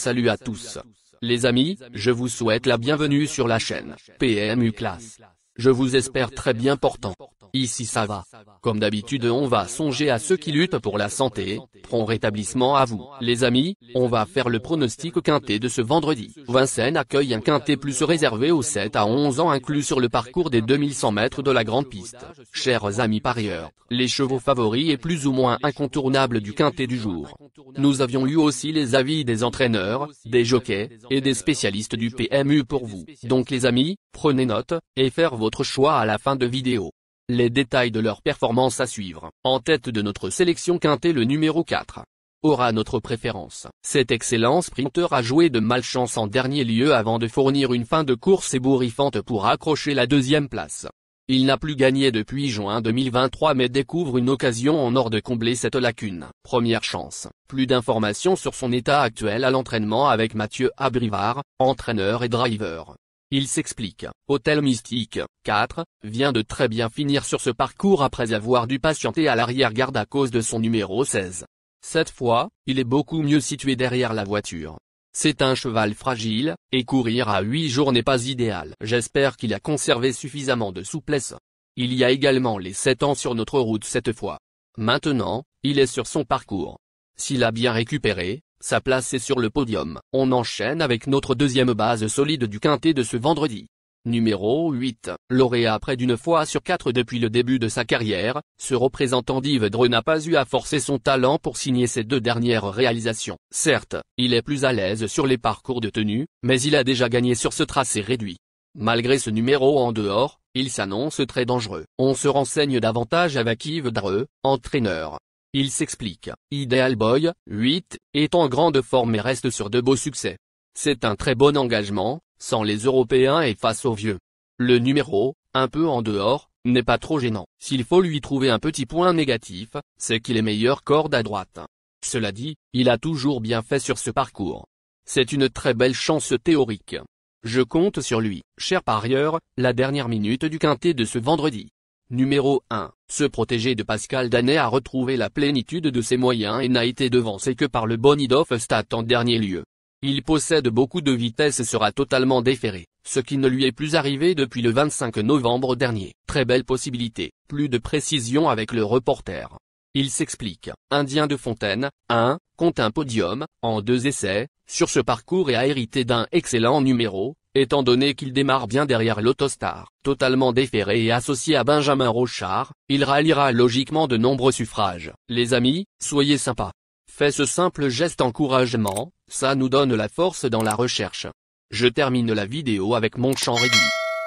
Salut à tous. Les amis, je vous souhaite la bienvenue sur la chaîne PMU Classe. Je vous espère très bien portant. Ici ça va. Comme d'habitude on va songer à ceux qui luttent pour la santé. Prompt rétablissement à vous. Les amis, on va faire le pronostic quintet de ce vendredi. Vincennes accueille un quintet plus réservé aux 7 à 11 ans inclus sur le parcours des 2100 mètres de la grande piste. Chers amis parieurs, les chevaux favoris et plus ou moins incontournables du quintet du jour. Nous avions eu aussi les avis des entraîneurs, des jockeys, et des spécialistes du PMU pour vous. Donc les amis, prenez note, et faire votre choix à la fin de vidéo. Les détails de leur performance à suivre. En tête de notre sélection quintet, le numéro 4 aura notre préférence. Cet excellent sprinter a joué de malchance en dernier lieu avant de fournir une fin de course ébouriffante pour accrocher la deuxième place. Il n'a plus gagné depuis juin 2023 mais découvre une occasion en or de combler cette lacune. Première chance. Plus d'informations sur son état actuel à l'entraînement avec Mathieu Abrivard, entraîneur et driver. Il s'explique. Hôtel Mystique, 4, vient de très bien finir sur ce parcours après avoir dû patienter à l'arrière-garde à cause de son numéro 16. Cette fois, il est beaucoup mieux situé derrière la voiture. C'est un cheval fragile, et courir à 8 jours n'est pas idéal. J'espère qu'il a conservé suffisamment de souplesse. Il y a également les 7 ans sur notre route cette fois. Maintenant, il est sur son parcours. S'il a bien récupéré, sa place est sur le podium. On enchaîne avec notre deuxième base solide du quintet de ce vendredi. Numéro 8, lauréat près d'une fois sur 4 depuis le début de sa carrière, ce représentant d'Yves n'a pas eu à forcer son talent pour signer ses deux dernières réalisations. Certes, il est plus à l'aise sur les parcours de tenue, mais il a déjà gagné sur ce tracé réduit. Malgré ce numéro en dehors, il s'annonce très dangereux. On se renseigne davantage avec Yves Dreux, entraîneur. Il s'explique. Ideal Boy, 8, est en grande forme et reste sur de beaux succès. C'est un très bon engagement, sans les Européens et face aux vieux. Le numéro, un peu en dehors, n'est pas trop gênant. S'il faut lui trouver un petit point négatif, c'est qu'il est meilleur corde à droite. Cela dit, il a toujours bien fait sur ce parcours. C'est une très belle chance théorique. Je compte sur lui. Cher parieur, la dernière minute du quintet de ce vendredi. Numéro 1, ce protégé de Pascal Danet a retrouvé la plénitude de ses moyens et n'a été devancé que par le Bonidov Stat en dernier lieu. Il possède beaucoup de vitesse et sera totalement déféré, ce qui ne lui est plus arrivé depuis le 25 novembre dernier. Très belle possibilité, plus de précision avec le reporter. Il s'explique. Indien de Fontaine, 1, compte un podium, en 2 essais, sur ce parcours et a hérité d'un excellent numéro, étant donné qu'il démarre bien derrière l'Autostar. Totalement déféré et associé à Benjamin Rochard, il ralliera logiquement de nombreux suffrages. Les amis, soyez sympas. Faites ce simple geste encouragement, ça nous donne la force dans la recherche. Je termine la vidéo avec mon champ réduit.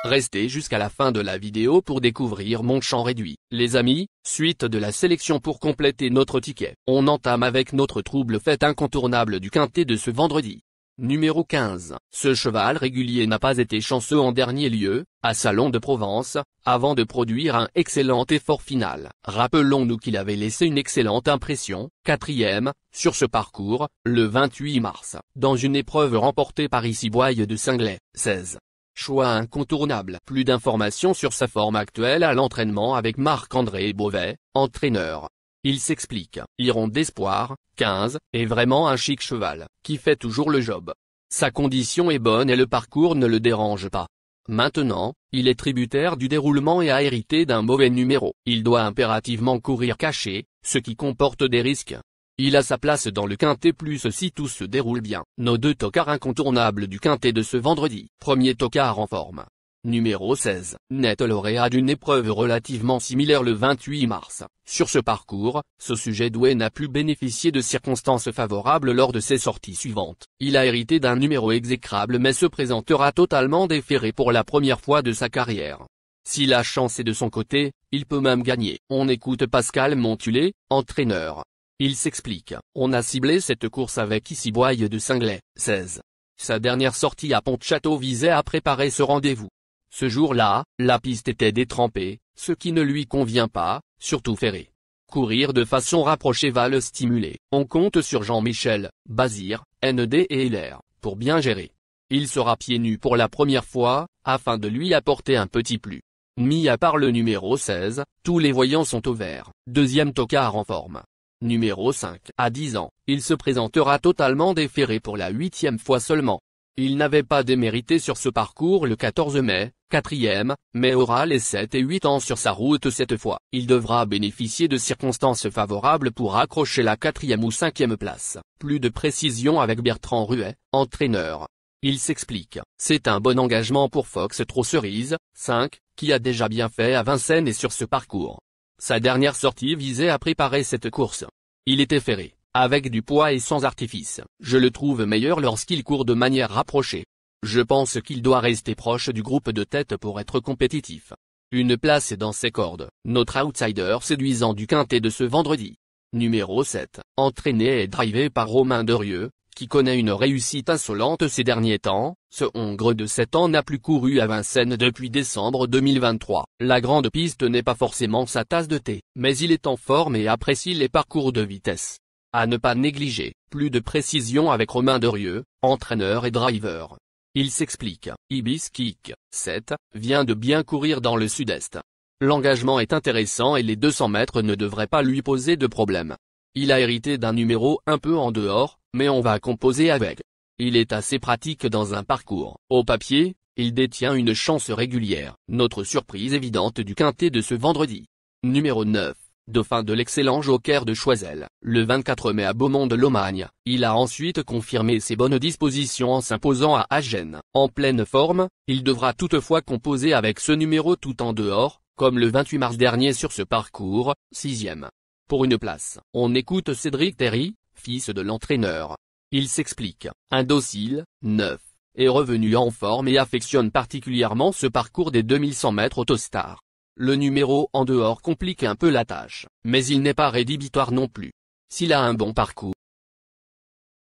Restez jusqu'à la fin de la vidéo pour découvrir mon champ réduit. Les amis, suite de la sélection pour compléter notre ticket. On entame avec notre trouble fête incontournable du quintet de ce vendredi. Numéro 15. Ce cheval régulier n'a pas été chanceux en dernier lieu, à Salon de Provence, avant de produire un excellent effort final. Rappelons-nous qu'il avait laissé une excellente impression, 4e, sur ce parcours, le 28 mars, dans une épreuve remportée par Ici-Boye de Singlet, 16. Choix incontournable. Plus d'informations sur sa forme actuelle à l'entraînement avec Marc-André Beauvais, entraîneur. Il s'explique. Iron d'Espoir, 15, est vraiment un chic cheval, qui fait toujours le job. Sa condition est bonne et le parcours ne le dérange pas. Maintenant, il est tributaire du déroulement et a hérité d'un mauvais numéro. Il doit impérativement courir caché, ce qui comporte des risques. Il a sa place dans le quintet plus si tout se déroule bien. Nos deux tocards incontournables du quintet de ce vendredi. Premier tocard en forme. Numéro 16, net lauréat d'une épreuve relativement similaire le 28 mars. Sur ce parcours, ce sujet doué n'a pu bénéficier de circonstances favorables lors de ses sorties suivantes. Il a hérité d'un numéro exécrable mais se présentera totalement déféré pour la première fois de sa carrière. Si la chance est de son côté, il peut même gagner. On écoute Pascal Montulé, entraîneur. Il s'explique. On a ciblé cette course avec Ici-Boye de Singlet, 16. Sa dernière sortie à Pont-de-Château visait à préparer ce rendez-vous. Ce jour-là, la piste était détrempée, ce qui ne lui convient pas, surtout ferré. Courir de façon rapprochée va le stimuler. On compte sur Jean-Michel, Bazir, ND et Hilaire, pour bien gérer. Il sera pieds nus pour la première fois, afin de lui apporter un petit plus. Mis à part le numéro 16, tous les voyants sont au vert. Deuxième tocard en forme. Numéro 5. À 10 ans, il se présentera totalement déféré pour la 8e fois seulement. Il n'avait pas démérité sur ce parcours le 14 mai, 4e, mais aura les 7 et 8 ans sur sa route cette fois. Il devra bénéficier de circonstances favorables pour accrocher la 4e ou 5e place. Plus de précision avec Bertrand Ruet, entraîneur. Il s'explique. C'est un bon engagement pour Fox Trot Cerise, 5, qui a déjà bien fait à Vincennes et sur ce parcours. Sa dernière sortie visait à préparer cette course. Il était ferré. Avec du poids et sans artifice, je le trouve meilleur lorsqu'il court de manière rapprochée. Je pense qu'il doit rester proche du groupe de tête pour être compétitif. Une place est dans ses cordes, notre outsider séduisant du quintet de ce vendredi. Numéro 7, entraîné et drivé par Romain Derieux, qui connaît une réussite insolente ces derniers temps, ce Hongre de 7 ans n'a plus couru à Vincennes depuis décembre 2023. La grande piste n'est pas forcément sa tasse de thé, mais il est en forme et apprécie les parcours de vitesse. À ne pas négliger, plus de précision avec Romain Derieux, entraîneur et driver. Il s'explique. Ibis Kick, 7, vient de bien courir dans le sud-est. L'engagement est intéressant et les 200 mètres ne devraient pas lui poser de problème. Il a hérité d'un numéro un peu en dehors, mais on va composer avec. Il est assez pratique dans un parcours. Au papier, il détient une chance régulière. Notre surprise évidente du quintet de ce vendredi. Numéro 9. Dauphin de l'excellent Joker de Choiseul. Le 24 mai à Beaumont-de-Lomagne, il a ensuite confirmé ses bonnes dispositions en s'imposant à Agen. En pleine forme, il devra toutefois composer avec ce numéro tout en dehors, comme le 28 mars dernier sur ce parcours, 6e. Pour une place, on écoute Cédric Terry, fils de l'entraîneur. Il s'explique. Un docile, 9, est revenu en forme et affectionne particulièrement ce parcours des 2100 mètres Autostar. Le numéro en dehors complique un peu la tâche, mais il n'est pas rédhibitoire non plus. S'il a un bon parcours.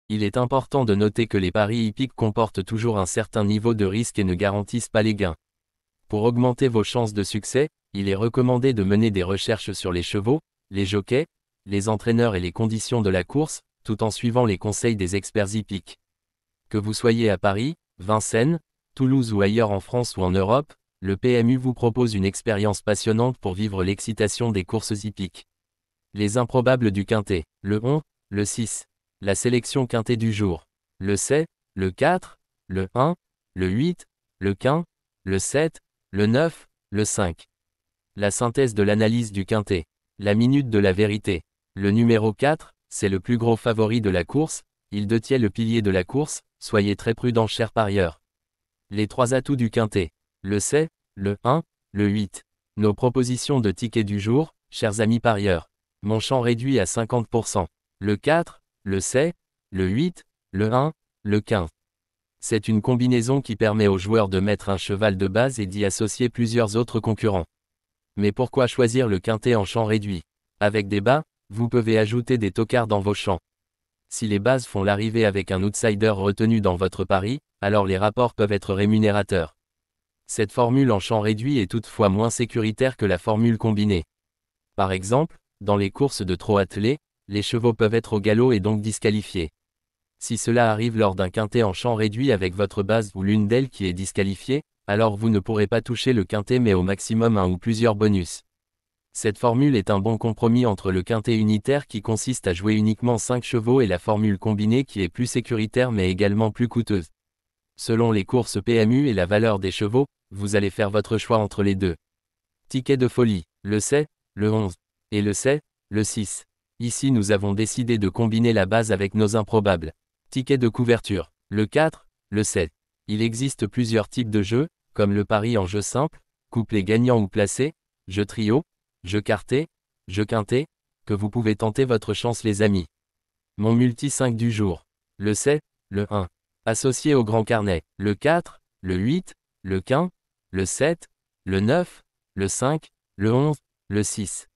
Il est important de noter que les paris hippiques comportent toujours un certain niveau de risque et ne garantissent pas les gains. Pour augmenter vos chances de succès, il est recommandé de mener des recherches sur les chevaux, les jockeys, les entraîneurs et les conditions de la course, tout en suivant les conseils des experts hippiques. Que vous soyez à Paris, Vincennes, Toulouse ou ailleurs en France ou en Europe, le PMU vous propose une expérience passionnante pour vivre l'excitation des courses hippiques. Les improbables du quintet, le 11, le 6, la sélection quintet du jour, le 7, le 4, le 1, le 8, le 15, le 7, le 9, le 5. La synthèse de l'analyse du quintet, la minute de la vérité. Le numéro 4, c'est le plus gros favori de la course, il détient le pilier de la course, soyez très prudents chers parieurs. Les 3 atouts du quintet. Le 7, le 1, le 8. Nos propositions de tickets du jour, chers amis parieurs. Mon champ réduit à 50%. Le 4, le 7, le 8, le 1, le 15. C'est une combinaison qui permet aux joueurs de mettre un cheval de base et d'y associer plusieurs autres concurrents. Mais pourquoi choisir le quintet en champ réduit? Avec des bas, vous pouvez ajouter des tocards dans vos champs. Si les bases font l'arrivée avec un outsider retenu dans votre pari, alors les rapports peuvent être rémunérateurs. Cette formule en champ réduit est toutefois moins sécuritaire que la formule combinée. Par exemple, dans les courses de trot attelé, les chevaux peuvent être au galop et donc disqualifiés. Si cela arrive lors d'un quintet en champ réduit avec votre base ou l'une d'elles qui est disqualifiée, alors vous ne pourrez pas toucher le quintet mais au maximum un ou plusieurs bonus. Cette formule est un bon compromis entre le quintet unitaire qui consiste à jouer uniquement 5 chevaux et la formule combinée qui est plus sécuritaire mais également plus coûteuse. Selon les courses PMU et la valeur des chevaux, vous allez faire votre choix entre les deux. Ticket de folie, le 7, le 11, et le 7, le 6. Ici nous avons décidé de combiner la base avec nos improbables. Ticket de couverture, le 4, le 7. Il existe plusieurs types de jeux, comme le pari en jeu simple, couplet gagnant ou placé, jeu trio, jeu quarté, jeu quintet, que vous pouvez tenter votre chance les amis. Mon multi 5 du jour, le 7, le 1. Associé au grand carnet, le 4, le 8, le 15, le 7, le 9, le 5, le 11, le 6.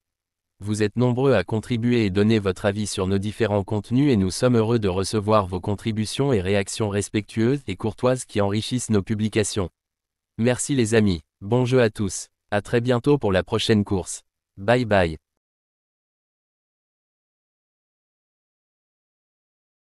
Vous êtes nombreux à contribuer et donner votre avis sur nos différents contenus et nous sommes heureux de recevoir vos contributions et réactions respectueuses et courtoises qui enrichissent nos publications. Merci les amis, bon jeu à tous, à très bientôt pour la prochaine course. Bye bye.